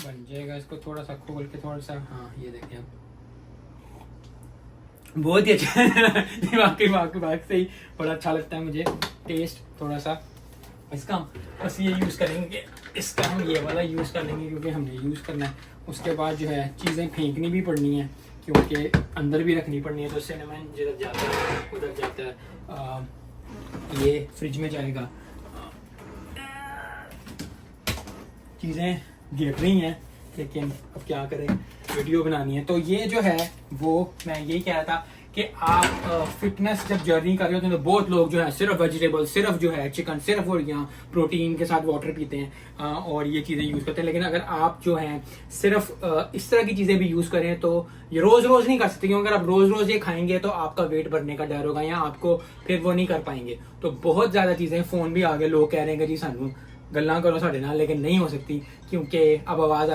बन जाएगा। इसको थोड़ा सा खोल के थोड़ा सा, हाँ ये देखें आप, बहुत ही अच्छा है वाकई वाकई बात सही, बड़ा अच्छा लगता है मुझे टेस्ट थोड़ा सा इसका। बस ये यूज़ करेंगे, इसका हम ये वाला यूज़ कर लेंगे क्योंकि हमने यूज़ करना है। उसके बाद जो है चीज़ें फेंकनी भी पड़नी है क्योंकि अंदर भी रखनी पड़नी है। तो सिनेमन जिधर जाता है उधर जाता है, ये फ्रिज में जाएगा। चीज़ें गिर रही हैं लेकिन अब क्या करें, वीडियो बनानी है। तो ये जो है वो मैं यही कह रहा था कि आप फिटनेस जब जर्नी कर रहे होते हैं तो बहुत लोग जो है सिर्फ वेजिटेबल, सिर्फ जो है चिकन, सिर्फ और यहाँ प्रोटीन के साथ वाटर पीते हैं और ये चीज़ें यूज़ करते हैं। लेकिन अगर आप जो हैं सिर्फ इस तरह की चीज़ें भी यूज़ करें तो ये रोज़ रोज़ नहीं कर सकते, क्योंकि अगर आप रोज़ रोज़ ये खाएंगे तो आपका वेट बढ़ने का डर होगा या आपको फिर वो नहीं कर पाएंगे। तो बहुत ज़्यादा चीज़ें, फ़ोन भी आ गए, लोग कह रहे हैं कि जी सानू गल्लां करो साढ़े नाल, लेकिन नहीं हो सकती क्योंकि अब आवाज़